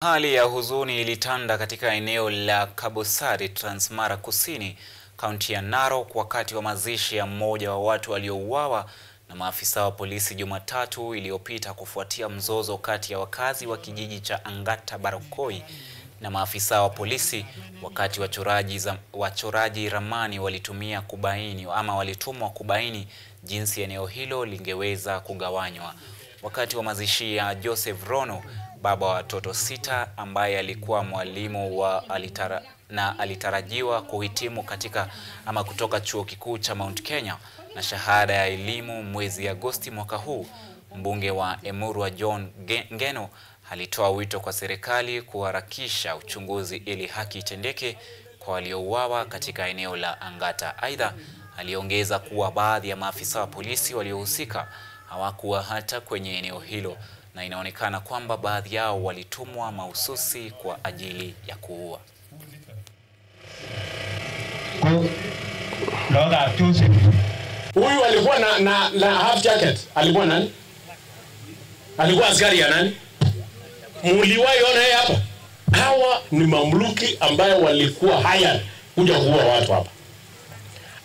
Hali ya huzuni ilitanda katika eneo la Kabosari, Transmara Kusini, kaunti ya Narok wakati wa mazishi ya mmoja wa watu waliouawa na maafisa wa polisi Jumatatu iliyopita kufuatia mzozo kati ya wakazi wa kijiji cha Angata Barokoi na maafisa wa polisi wakati wachoraji ramani walitumwa kubaini jinsi eneo hilo lingeweza kugawanywa. Wakati wa mazishi ya Joseph Rono, baba wa watoto 6 ambaye alikuwa mwalimu na alitarajiwa kuhitimu kutoka chuo kikuu cha Mount Kenya na shahada ya elimu mwezi Agosti mwaka huu, mbunge wa Emurua John Ngeno alitoa wito kwa serikali kuharakisha uchunguzi ili haki itendeke kwa waliouawa katika eneo la Angata. Aidha, aliongeza kuwa baadhi ya maafisa wa polisi waliohusika hawakuwa hata kwenye eneo hilo na inaonekana kwamba baadhi yao walitumwa mahususi kwa ajili ya kuua. Huyu alikuwa na half jacket. Alikuwa nani? Alikuwa askari ya nani? Muliwahi ona yeye hapa? Hawa ni mamluki ambayo walikuwa haya kuja kuua watu hapa.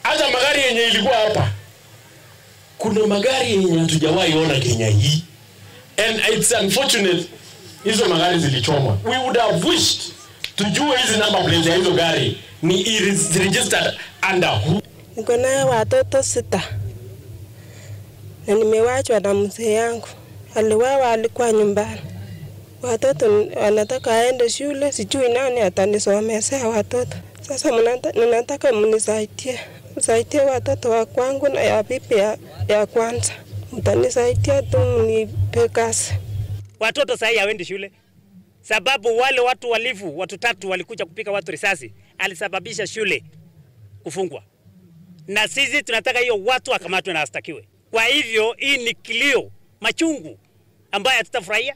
Hata magari yenye ilikuwa hapa, kuna magari yenye hatujawahi ona Kenya hii. And it's unfortunate hizo magari zilichomwa. We would have wished tujue hizi number plates ya hizo gari ni registered under who. Niko na watoto 6 na nimewachwa na mzee yangu. Aliwawa alikuwa nyumbani. Watoto wanataka aende shule, sijui nani atanisomesea watoto. Sasa ninataka mnisaidie. Msaidie watoto wa kwangu na ya bibi ya kwanza. Mtanisaidia tu mnipe kazi. Watoto sasa hawaendi shule sababu wale watu walivu, watu 3 walikuja kupika watu risasi, alisababisha shule kufungwa. Na sisi tunataka hiyo watu akamatwe na astakiwe. Kwa hivyo hii ni kilio machungu ambayo hatutafurahia.